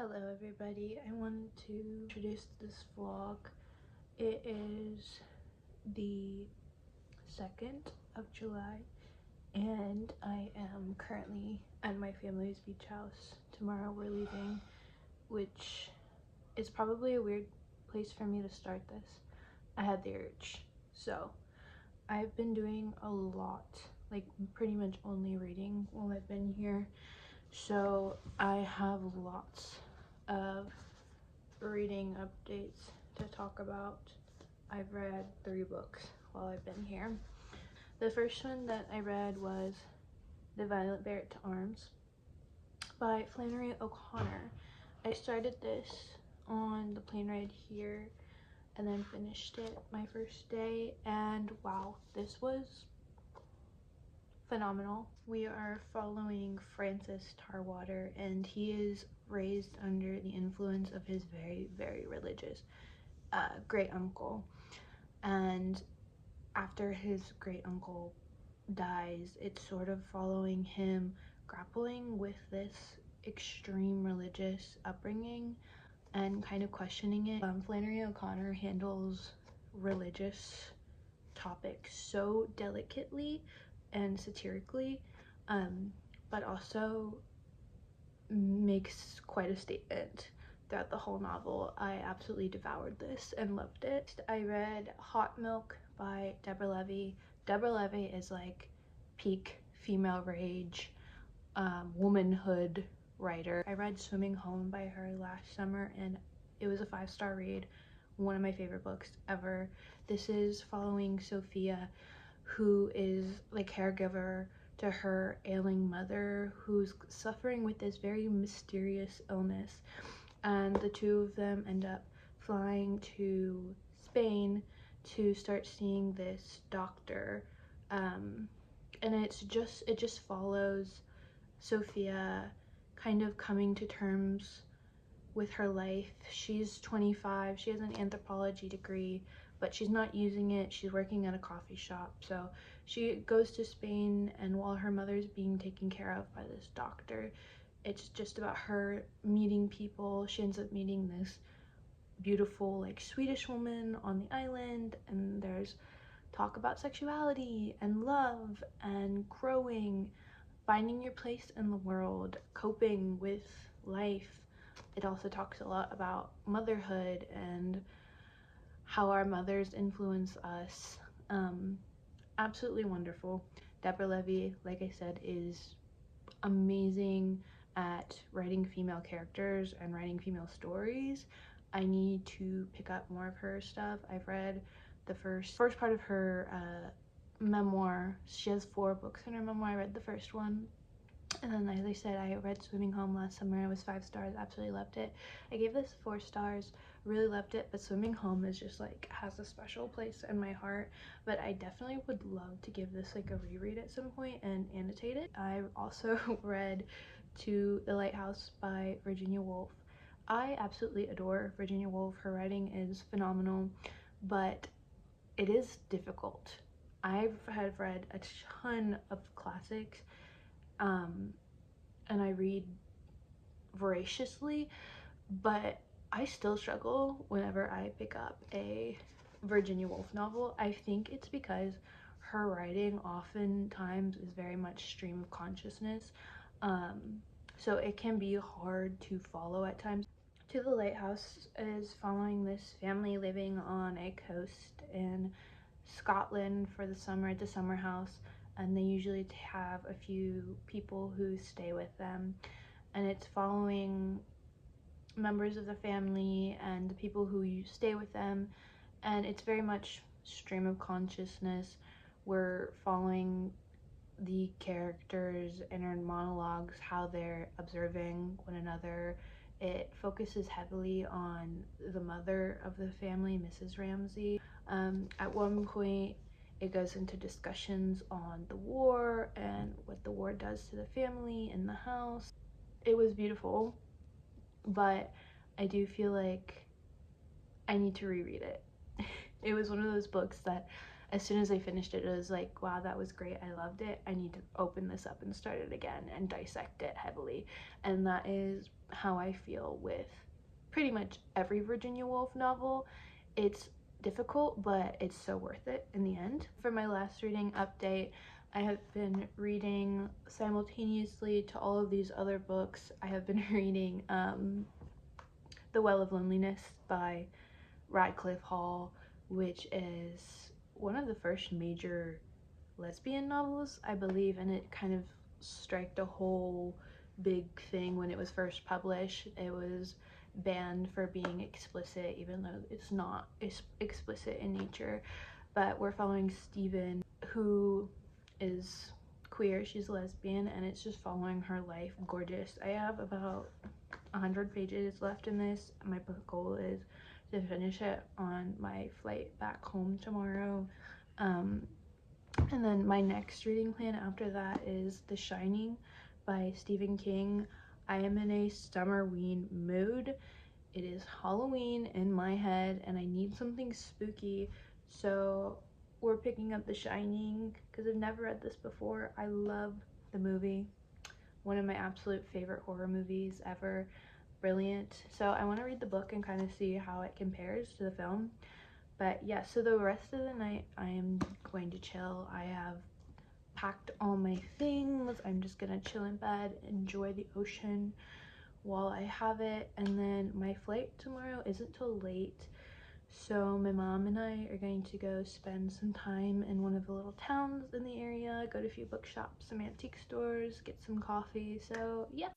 Hello everybody, I wanted to introduce this vlog. It is the 2nd of July and I am currently at my family's beach house. Tomorrow we're leaving, which is probably a weird place for me to start this. I had the urge. So I've been doing a lot, like pretty much only reading while I've been here. So I have lots of reading updates to talk about. I've read 3 books while I've been here. The first one that I read was The Violet Bear to Arms by Flannery O'Connor. I started this on the plane ride here and then finished it my first day, and wow, this was phenomenal. We are following Francis Tarwater, and he is raised under the influence of his very religious great uncle, and after his great uncle dies, it's sort of following him grappling with this extreme religious upbringing and kind of questioning it. Flannery O'Connor handles religious topics so delicately and satirically, but also makes quite a statement throughout the whole novel. I absolutely devoured this and loved it. I read Hot Milk by Deborah Levy. Deborah Levy is like peak female rage, womanhood writer. I read Swimming Home by her last summer and it was a 5-star read. One of my favorite books ever. This is following Sophia, who is the caregiver to her ailing mother who's suffering with this very mysterious illness, and the two of them end up flying to Spain to start seeing this doctor, and it just follows Sophia kind of coming to terms with her life. She's 25, she has an anthropology degree, but she's not using it. She's working at a coffee shop. So she goes to Spain, and while her mother's being taken care of by this doctor, it's just about her meeting people. She ends up meeting this beautiful like Swedish woman on the island, and there's talk about sexuality and love and growing, finding your place in the world, coping with life. It also talks a lot about motherhood and how our mothers influence us. Absolutely wonderful. Deborah Levy, like I said, is amazing at writing female characters and writing female stories. I need to pick up more of her stuff. I've read the first part of her memoir. She has 4 books in her memoir. I read the first one, and then as I said, I read Swimming Home last summer. It was 5 stars. Absolutely loved it. I gave this 4 stars. Really loved it, but Swimming Home is just like has a special place in my heart. But I definitely would love to give this like a reread at some point and annotate it. I also read To the Lighthouse by Virginia Woolf. I absolutely adore Virginia Woolf. Her writing is phenomenal, but it is difficult. I've read a ton of classics, and I read voraciously, but I still struggle whenever I pick up a Virginia Woolf novel. I think it's because her writing oftentimes is very much stream of consciousness, so it can be hard to follow at times. To the Lighthouse is following this family living on a coast in Scotland for the summer at the summer house, and they usually have a few people who stay with them, and it's following members of the family and the people who stay with them, and it's very much stream of consciousness. We're following the characters' inner monologues, how they're observing one another. It focuses heavily on the mother of the family, Mrs. Ramsey. At one point it goes into discussions on the war and what the war does to the family in the house. It was beautiful, but I do feel like I need to reread it. It was one of those books that as soon as I finished it, it was like, wow, that was great, I loved it, I need to open this up and start it again and dissect it heavily. And that is how I feel with pretty much every Virginia Woolf novel. It's difficult, but it's so worth it in the end. For my last reading update, I have been reading simultaneously to all of these other books. I have been reading The Well of Loneliness by Radcliffe Hall, which is one of the first major lesbian novels, I believe, and it kind of struck a whole big thing when it was first published. It was banned for being explicit, even though it's not explicit in nature. But we're following Stephen, who is queer, she's lesbian, and it's just following her life. Gorgeous. I have about 100 pages left in this. My book goal is to finish it on my flight back home tomorrow. And then my next reading plan after that is The Shining by Stephen King. I am in a summerween mood. It is Halloween in my head and I need something spooky, so we're picking up The Shining because I've never read this before. I love the movie, one of my absolute favorite horror movies ever. Brilliant. So I want to read the book and kind of see how it compares to the film. But yeah, so the rest of the night I am going to chill. I have packed all my things. I'm just gonna chill in bed, enjoy the ocean while I have it. And then my flight tomorrow isn't till late, so my mom and I are going to go spend some time in one of the little towns in the area, go to a few bookshops, some antique stores, get some coffee. So yeah.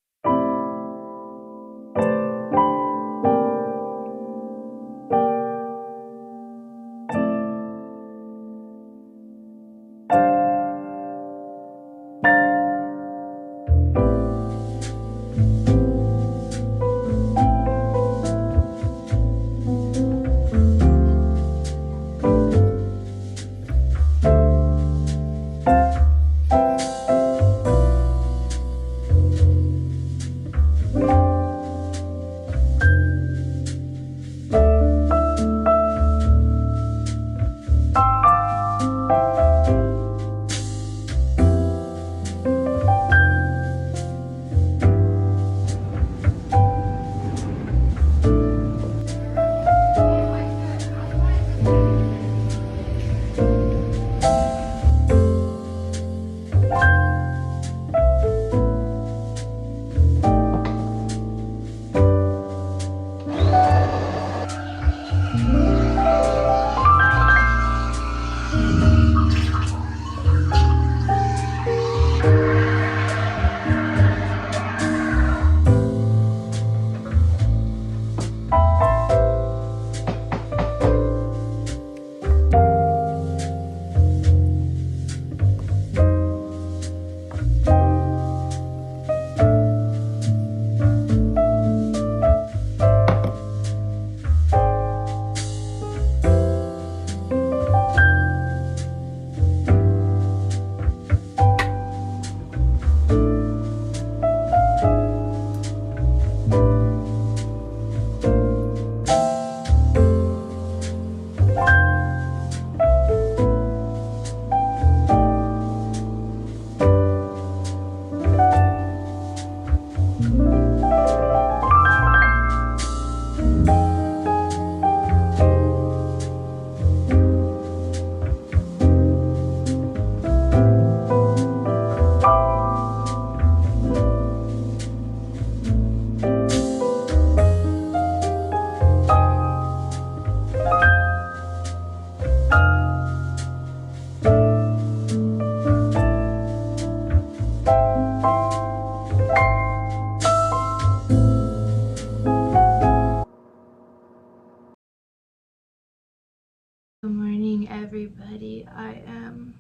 Good morning, everybody. I am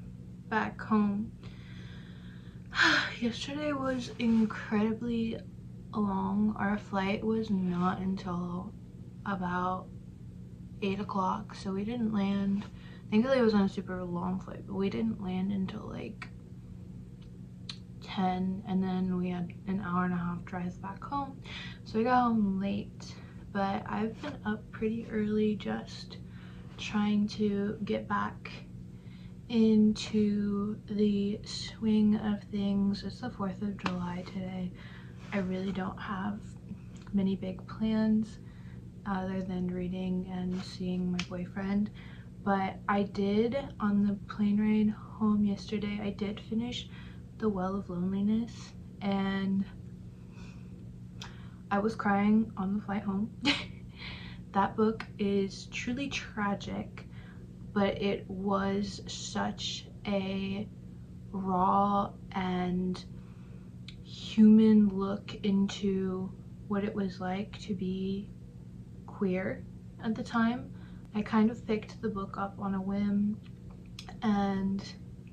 back home. Yesterday was incredibly long. Our flight was not until about 8 o'clock, so we didn't land. Thankfully, it was on a super long flight, but we didn't land until like 10, and then we had an hour and a half drive back home, so we got home late. But I've been up pretty early just trying to get back into the swing of things. It's the 4th of July today. I really don't have many big plans other than reading and seeing my boyfriend, but I did, on the plane ride home yesterday, I did finish The Well of Loneliness, and I was crying on the flight home. That book is truly tragic, but it was such a raw and human look into what it was like to be queer at the time. I kind of picked the book up on a whim, and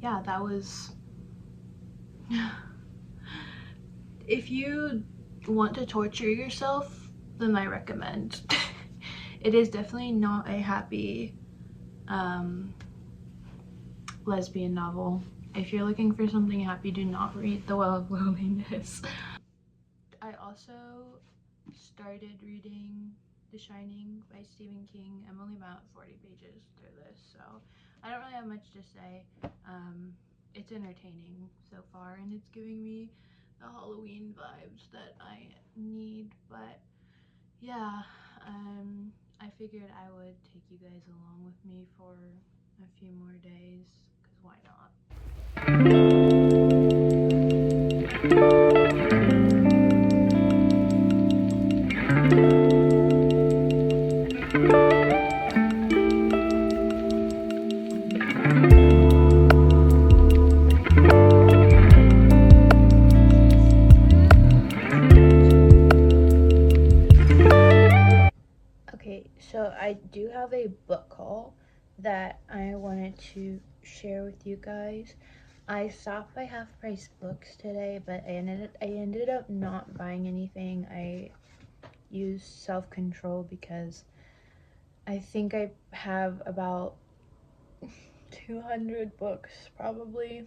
yeah, that was if you want to torture yourself, then I recommend. It is definitely not a happy lesbian novel. If you're looking for something happy, do not read The Well of Loneliness. I also started reading The Shining by Stephen King. I'm only about 40 pages through this, so I don't really have much to say. It's entertaining so far, and it's giving me the Halloween vibes that I need, but yeah, I figured I would take you guys along with me for a few more days, because why not? Okay, so I do have a book haul that I wanted to share with you guys. I stopped by Half Price Books today, but I ended up not buying anything. I used self-control because I think I have about 200 books probably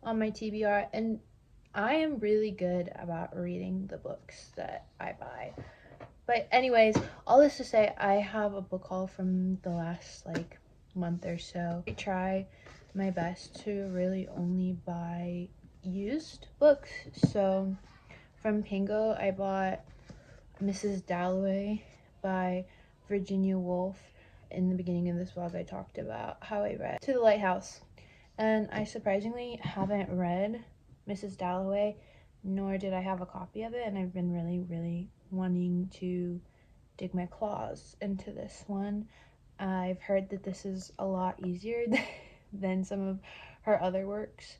on my TBR, and I am really good about reading the books that I buy. But anyways, all this to say, I have a book haul from the last like month or so. I try my best to really only buy used books. So from Pingo, I bought Mrs. Dalloway by Virginia Woolf. In the beginning of this vlog, I talked about how I read To the Lighthouse, and I surprisingly haven't read Mrs. Dalloway, nor did I have a copy of it, and I've been really wanting to dig my claws into this one. I've heard that this is a lot easier than some of her other works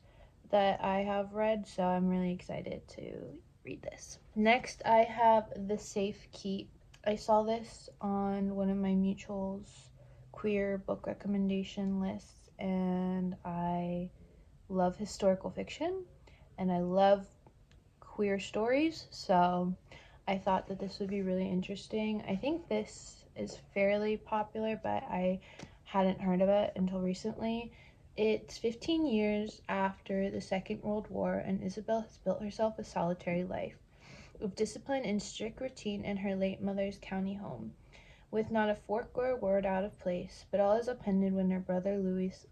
that I have read, so I'm really excited to read this. Next, I have The Safe Keep. I saw this on one of my mutuals' queer book recommendation lists, and I love historical fiction, and I love queer stories, so I thought that this would be really interesting. I think this is fairly popular, but I hadn't heard of it until recently. It's 15 years after the Second World War, and Isabel has built herself a solitary life, with discipline and strict routine in her late mother's county home, with not a fork or a word out of place, but all is upended when her brother Louis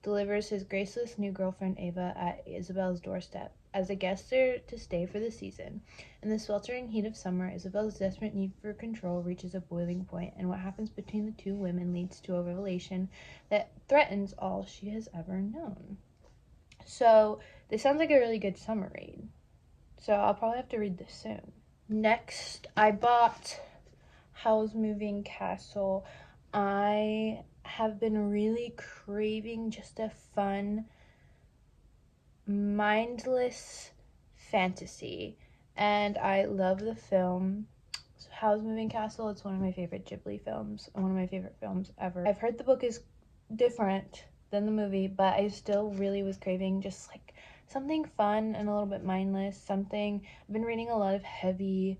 delivers his graceless new girlfriend Ava at Isabel's doorstep. As a guest there to stay for the season, in the sweltering heat of summer, Isabel's desperate need for control reaches a boiling point, and what happens between the two women leads to a revelation that threatens all she has ever known. So this sounds like a really good summer read, so I'll probably have to read this soon. Next, I bought Howl's Moving Castle. I have been really craving just a fun, mindless fantasy, and I love the film. So Howl's Moving Castle, it's one of my favorite Ghibli films, and one of my favorite films ever. I've heard the book is different than the movie, but I still really was craving just like something fun and a little bit mindless, something. I've been reading a lot of heavy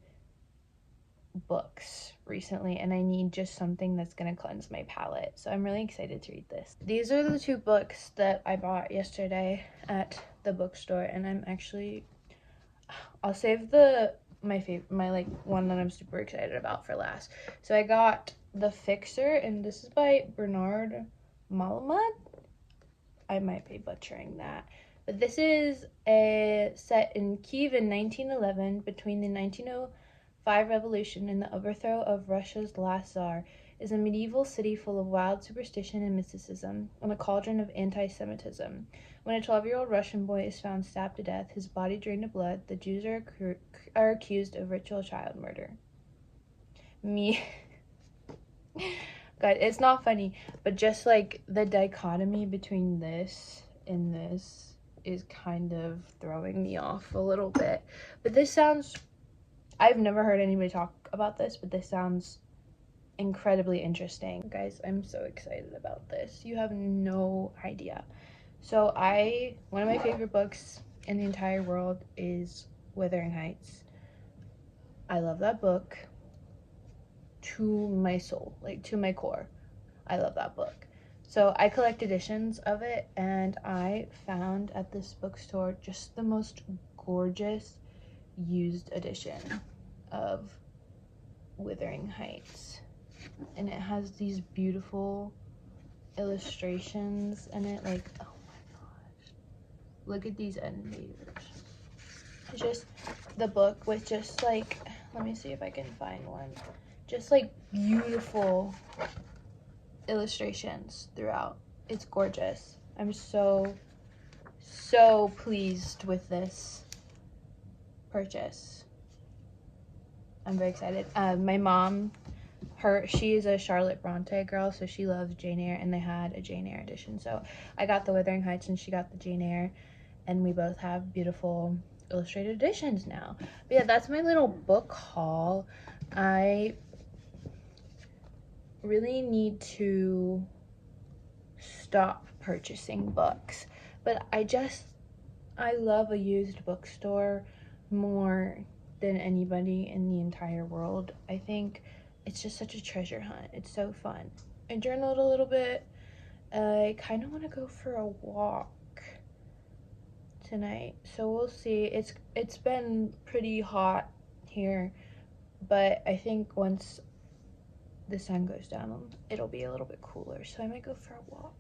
books recently, and I need just something that's gonna cleanse my palate, so I'm really excited to read this. These are the two books that I bought yesterday at the bookstore, and I'll save my like one that I'm super excited about for last. So I got The Fixer, and this is by Bernard Malamud. I might be butchering that. But this is a set in Kiev in 1911 between the 1905 revolution and the overthrow of Russia's last Tsar. Is a medieval city full of wild superstition and mysticism, and a cauldron of anti-Semitism. When a 12-year-old Russian boy is found stabbed to death, his body drained of blood, the Jews are accused of ritual child murder. Me. God, it's not funny, but just like the dichotomy between this and this is kind of throwing me off a little bit. But this sounds, I've never heard anybody talk about this, but this sounds incredibly interesting. Guys, I'm so excited about this. You have no idea. So one of my favorite books in the entire world is Wuthering Heights. I love that book to my soul, like to my core. I love that book. So I collect editions of it, and I found at this bookstore just the most gorgeous used edition of Wuthering Heights. And it has these beautiful illustrations in it, like, oh my gosh, look at these end pages. It's just the book with just like, let me see if I can find one, just like beautiful illustrations throughout. It's gorgeous. I'm so pleased with this purchase. I'm very excited. My mom, she is a Charlotte Bronte girl, so she loves Jane Eyre, and they had a Jane Eyre edition. So I got the Wuthering Heights and she got the Jane Eyre, and we both have beautiful illustrated editions now. But yeah, that's my little book haul. I really need to stop purchasing books, but I love a used bookstore more than anybody in the entire world. I think it's just such a treasure hunt. It's so fun. I journaled a little bit. I kind of want to go for a walk tonight, so we'll see. It's been pretty hot here, but I think once the sun goes down, it'll be a little bit cooler, so I might go for a walk.